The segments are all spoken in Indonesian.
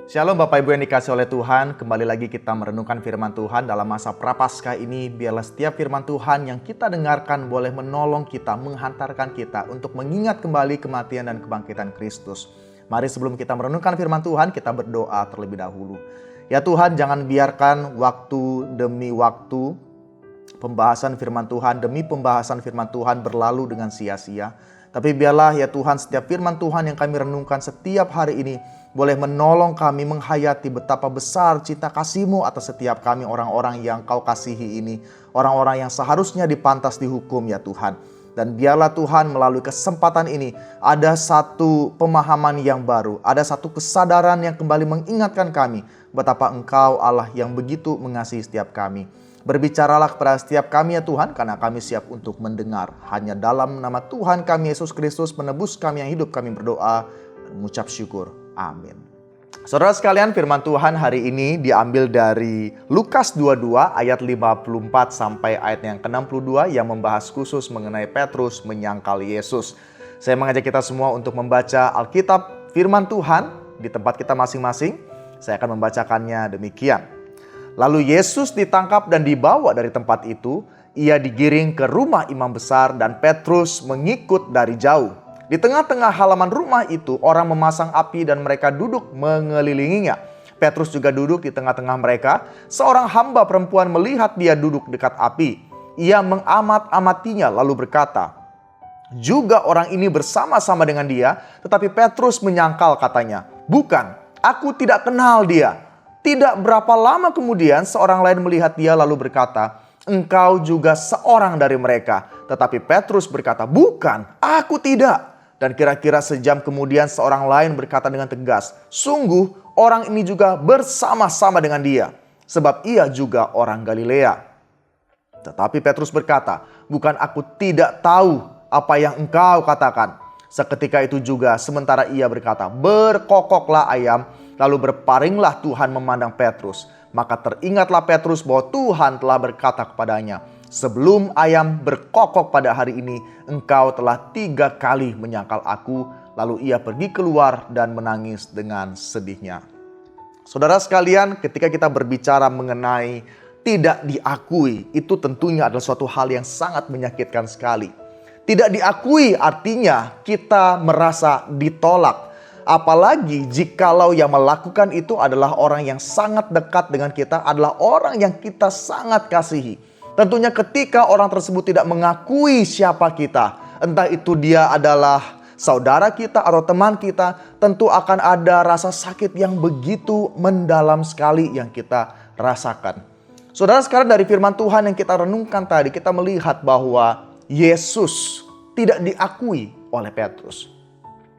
Shalom Bapak Ibu yang dikasih oleh Tuhan, kembali lagi kita merenungkan firman Tuhan dalam masa Prapaskah ini. Biarlah setiap firman Tuhan yang kita dengarkan boleh menolong kita, menghantarkan kita untuk mengingat kembali kematian dan kebangkitan Kristus. Mari sebelum kita merenungkan firman Tuhan, kita berdoa terlebih dahulu. Ya Tuhan, jangan biarkan waktu demi waktu pembahasan firman Tuhan demi pembahasan firman Tuhan berlalu dengan sia-sia. Tapi biarlah ya Tuhan, setiap firman Tuhan yang kami renungkan setiap hari ini boleh menolong kami menghayati betapa besar cinta kasih-Mu atas setiap kami orang-orang yang Kau kasihi ini. Orang-orang yang seharusnya dipantas dihukum ya Tuhan. Dan biarlah Tuhan melalui kesempatan ini ada satu pemahaman yang baru. Ada satu kesadaran yang kembali mengingatkan kami betapa Engkau Allah yang begitu mengasihi setiap kami. Berbicaralah kepada setiap kami ya Tuhan, karena kami siap untuk mendengar. Hanya dalam nama Tuhan kami Yesus Kristus, penebus kami yang hidup, kami berdoa dan mengucap syukur. Amin. Saudara sekalian, firman Tuhan hari ini diambil dari Lukas 22 ayat 54 sampai ayat yang ke-62 yang membahas khusus mengenai Petrus menyangkal Yesus. Saya mengajak kita semua untuk membaca Alkitab firman Tuhan di tempat kita masing-masing. Saya akan membacakannya demikian. Lalu Yesus ditangkap dan dibawa dari tempat itu. Ia digiring ke rumah imam besar dan Petrus mengikut dari jauh. Di tengah-tengah halaman rumah itu orang memasang api dan mereka duduk mengelilinginya. Petrus juga duduk di tengah-tengah mereka. Seorang hamba perempuan melihat dia duduk dekat api. Ia mengamat-amatinya lalu berkata, "Juga orang ini bersama-sama dengan dia." Tetapi Petrus menyangkal katanya, "Bukan, aku tidak kenal dia." Tidak berapa lama kemudian seorang lain melihat dia lalu berkata, "Engkau juga seorang dari mereka." Tetapi Petrus berkata, "Bukan, aku tidak." Dan kira-kira sejam kemudian seorang lain berkata dengan tegas, "Sungguh orang ini juga bersama-sama dengan dia, sebab ia juga orang Galilea." Tetapi Petrus berkata, "Bukan, aku tidak tahu apa yang engkau katakan." Seketika itu juga sementara ia berkata, berkokoklah ayam. Lalu berparinglah Tuhan memandang Petrus. Maka teringatlah Petrus bahwa Tuhan telah berkata kepadanya, "Sebelum ayam berkokok pada hari ini, engkau telah 3 kali menyangkal aku." Lalu ia pergi keluar dan menangis dengan sedihnya. Saudara sekalian, ketika kita berbicara mengenai tidak diakui, itu tentunya adalah suatu hal yang sangat menyakitkan sekali. Tidak diakui artinya kita merasa ditolak. Apalagi jikalau yang melakukan itu adalah orang yang sangat dekat dengan kita, adalah orang yang kita sangat kasihi. Tentunya ketika orang tersebut tidak mengakui siapa kita, entah itu dia adalah saudara kita atau teman kita, tentu akan ada rasa sakit yang begitu mendalam sekali yang kita rasakan. Saudara, sekarang dari firman Tuhan yang kita renungkan tadi, kita melihat bahwa Yesus tidak diakui oleh Petrus.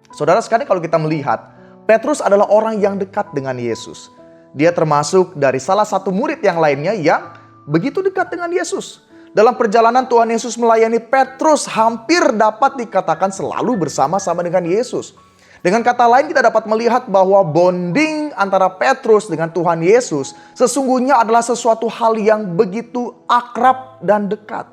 Saudara sekalian, kalau kita melihat, Petrus adalah orang yang dekat dengan Yesus. Dia termasuk dari salah satu murid yang lainnya yang begitu dekat dengan Yesus. Dalam perjalanan Tuhan Yesus melayani, Petrus hampir dapat dikatakan selalu bersama-sama dengan Yesus. Dengan kata lain, kita dapat melihat bahwa bonding antara Petrus dengan Tuhan Yesus sesungguhnya adalah sesuatu hal yang begitu akrab dan dekat.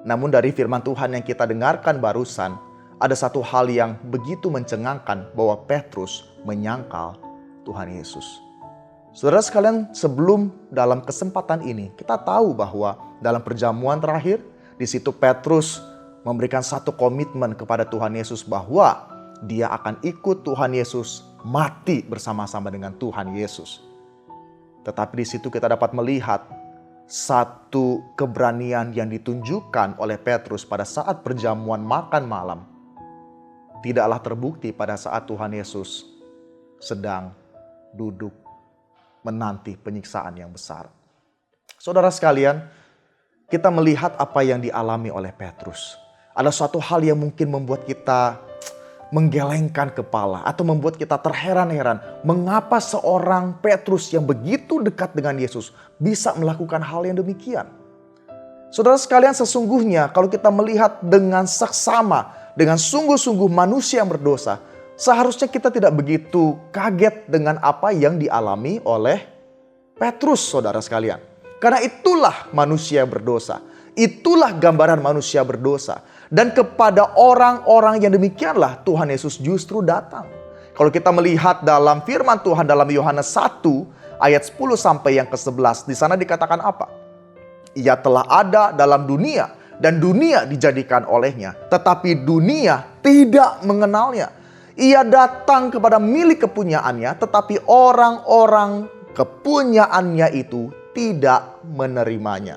Namun dari firman Tuhan yang kita dengarkan barusan, ada satu hal yang begitu mencengangkan bahwa Petrus menyangkal Tuhan Yesus. Saudara sekalian, sebelum dalam kesempatan ini kita tahu bahwa dalam perjamuan terakhir di situ Petrus memberikan satu komitmen kepada Tuhan Yesus bahwa dia akan ikut Tuhan Yesus mati bersama-sama dengan Tuhan Yesus. Tetapi di situ kita dapat melihat satu keberanian yang ditunjukkan oleh Petrus pada saat perjamuan makan malam tidaklah terbukti pada saat Tuhan Yesus sedang duduk menanti penyiksaan yang besar. Saudara sekalian, kita melihat apa yang dialami oleh Petrus. Ada suatu hal yang mungkin membuat kita menggelengkan kepala atau membuat kita terheran-heran. Mengapa seorang Petrus yang begitu dekat dengan Yesus bisa melakukan hal yang demikian? Saudara sekalian, sesungguhnya kalau kita melihat dengan seksama, dengan sungguh-sungguh manusia yang berdosa, seharusnya kita tidak begitu kaget dengan apa yang dialami oleh Petrus, saudara sekalian. Karena itulah manusia yang berdosa. Itulah gambaran manusia berdosa. Dan kepada orang-orang yang demikianlah Tuhan Yesus justru datang. Kalau kita melihat dalam firman Tuhan dalam Yohanes 1 ayat 10 sampai yang ke-11, di sana dikatakan apa? Ia telah ada dalam dunia dan dunia dijadikan olehnya, tetapi dunia tidak mengenalnya. Ia datang kepada milik kepunyaannya, tetapi orang-orang kepunyaannya itu tidak menerimanya.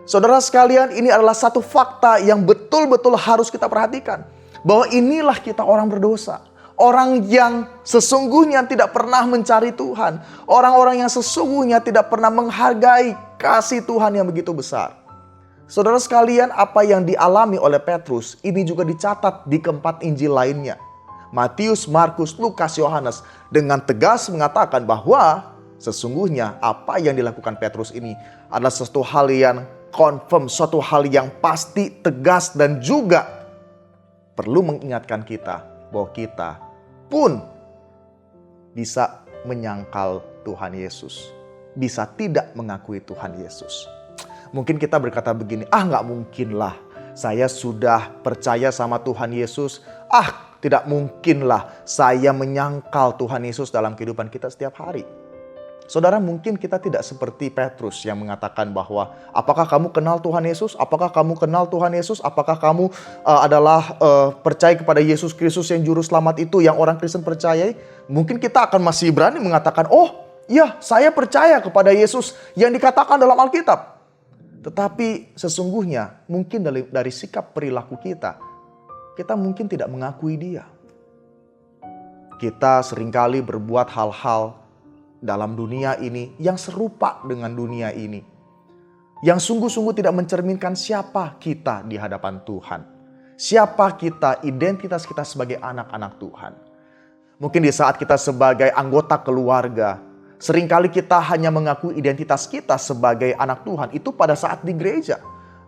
Saudara sekalian, ini adalah satu fakta yang betul-betul harus kita perhatikan. Bahwa inilah kita orang berdosa. Orang yang sesungguhnya tidak pernah mencari Tuhan. Orang-orang yang sesungguhnya tidak pernah menghargai kasih Tuhan yang begitu besar. Saudara sekalian, apa yang dialami oleh Petrus ini juga dicatat di keempat Injil lainnya. Matius, Markus, Lukas, Yohanes dengan tegas mengatakan bahwa sesungguhnya apa yang dilakukan Petrus ini adalah sesuatu hal yang confirm, suatu hal yang pasti, tegas, dan juga perlu mengingatkan kita bahwa kita pun bisa menyangkal Tuhan Yesus, bisa tidak mengakui Tuhan Yesus. Mungkin kita berkata begini, nggak mungkin lah, saya sudah percaya sama Tuhan Yesus, tidak mungkinlah saya menyangkal Tuhan Yesus dalam kehidupan kita setiap hari. Saudara, mungkin kita tidak seperti Petrus yang mengatakan bahwa apakah kamu kenal Tuhan Yesus? Apakah kamu kenal Tuhan Yesus? Apakah kamu adalah percaya kepada Yesus Kristus yang juru selamat itu yang orang Kristen percayai? Mungkin kita akan masih berani mengatakan, ya saya percaya kepada Yesus yang dikatakan dalam Alkitab. Tetapi sesungguhnya mungkin dari sikap perilaku kita mungkin tidak mengakui Dia. Kita seringkali berbuat hal-hal dalam dunia ini yang serupa dengan dunia ini. Yang sungguh-sungguh tidak mencerminkan siapa kita di hadapan Tuhan. Siapa kita, identitas kita sebagai anak-anak Tuhan. Mungkin di saat kita sebagai anggota keluarga, seringkali kita hanya mengakui identitas kita sebagai anak Tuhan. Itu pada saat di gereja.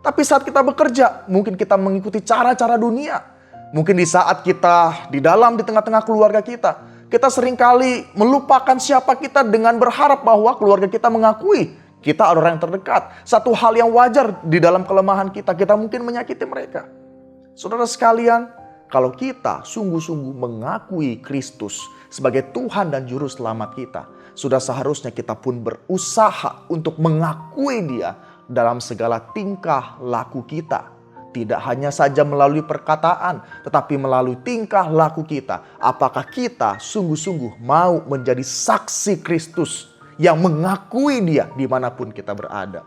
Tapi saat kita bekerja, mungkin kita mengikuti cara-cara dunia. Mungkin di saat kita di tengah-tengah keluarga kita seringkali melupakan siapa kita dengan berharap bahwa keluarga kita mengakui kita adalah orang yang terdekat. Satu hal yang wajar di dalam kelemahan kita mungkin menyakiti mereka. Saudara sekalian, kalau kita sungguh-sungguh mengakui Kristus sebagai Tuhan dan Juru Selamat kita, sudah seharusnya kita pun berusaha untuk mengakui Dia dalam segala tingkah laku kita. Tidak hanya saja melalui perkataan, tetapi melalui tingkah laku kita. Apakah kita sungguh-sungguh mau menjadi saksi Kristus yang mengakui Dia dimanapun kita berada.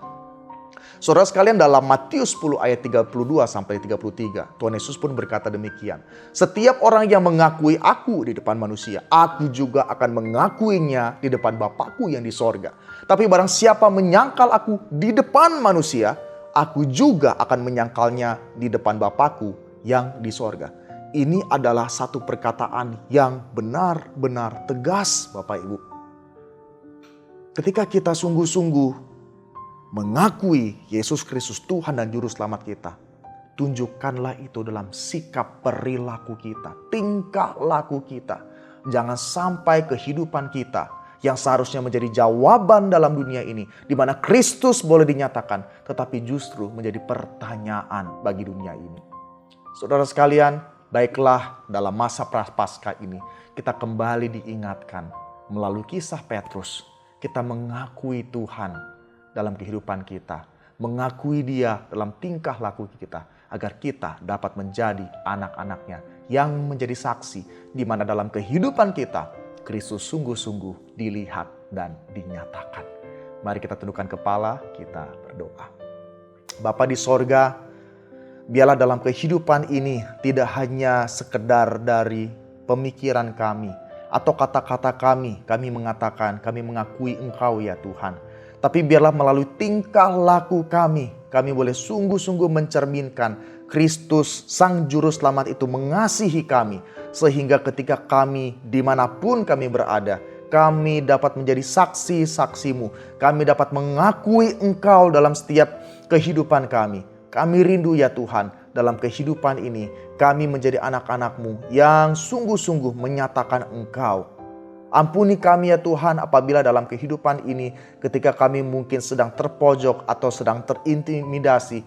Saudara sekalian, dalam Matius 10 ayat 32 sampai 33, Tuhan Yesus pun berkata demikian. Setiap orang yang mengakui aku di depan manusia, aku juga akan mengakuinya di depan Bapakku yang di sorga. Tapi barang siapa menyangkal aku di depan manusia, aku juga akan menyangkalnya di depan Bapakku yang di sorga. Ini adalah satu perkataan yang benar-benar tegas, Bapak Ibu. Ketika kita sungguh-sungguh mengakui Yesus Kristus Tuhan dan Juru Selamat kita, tunjukkanlah itu dalam sikap perilaku kita, tingkah laku kita. Jangan sampai kehidupan kita yang seharusnya menjadi jawaban dalam dunia ini, di mana Kristus boleh dinyatakan, tetapi justru menjadi pertanyaan bagi dunia ini. Saudara sekalian, baiklah dalam masa Prapaskah ini, kita kembali diingatkan melalui kisah Petrus, kita mengakui Tuhan dalam kehidupan kita, mengakui Dia dalam tingkah laku kita, agar kita dapat menjadi anak-anaknya yang menjadi saksi, di mana dalam kehidupan kita, Kristus sungguh-sungguh dilihat dan dinyatakan. Mari kita tundukkan kepala, kita berdoa. Bapa di sorga, biarlah dalam kehidupan ini tidak hanya sekedar dari pemikiran kami atau kata-kata kami mengatakan, kami mengakui Engkau ya Tuhan. Tapi biarlah melalui tingkah laku kami boleh sungguh-sungguh mencerminkan Kristus Sang Juru Selamat itu mengasihi kami. Sehingga ketika kami dimanapun kami berada, kami dapat menjadi saksi-saksi-Mu. Kami dapat mengakui Engkau dalam setiap kehidupan kami. Kami rindu ya Tuhan, dalam kehidupan ini kami menjadi anak-anak-Mu yang sungguh-sungguh menyatakan Engkau. Ampuni kami ya Tuhan apabila dalam kehidupan ini ketika kami mungkin sedang terpojok atau sedang terintimidasi,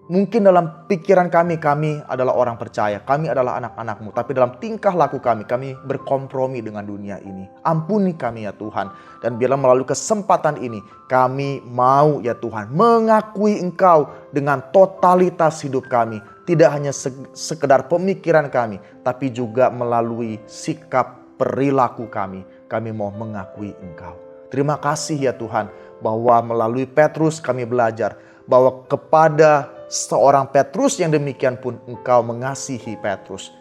Mungkin dalam pikiran kami adalah orang percaya, kami adalah anak-anak-Mu. Tapi dalam tingkah laku kami berkompromi dengan dunia ini. Ampuni kami ya Tuhan. Dan biarlah melalui kesempatan ini, kami mau ya Tuhan mengakui Engkau dengan totalitas hidup kami. Tidak hanya sekedar pemikiran kami, tapi juga melalui sikap perilaku kami. Kami mau mengakui Engkau. Terima kasih ya Tuhan, bahwa melalui Petrus kami belajar bahwa kepada seorang Petrus yang demikian pun Engkau mengasihi Petrus.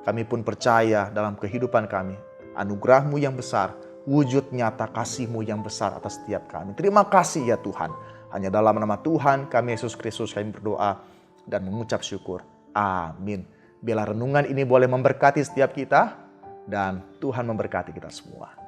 Kami pun percaya dalam kehidupan kami, anugerah-Mu yang besar, wujud nyata kasih-Mu yang besar atas setiap kami. Terima kasih ya Tuhan. Hanya dalam nama Tuhan kami Yesus Kristus kami berdoa dan mengucap syukur. Amin. Biarlah renungan ini boleh memberkati setiap kita dan Tuhan memberkati kita semua.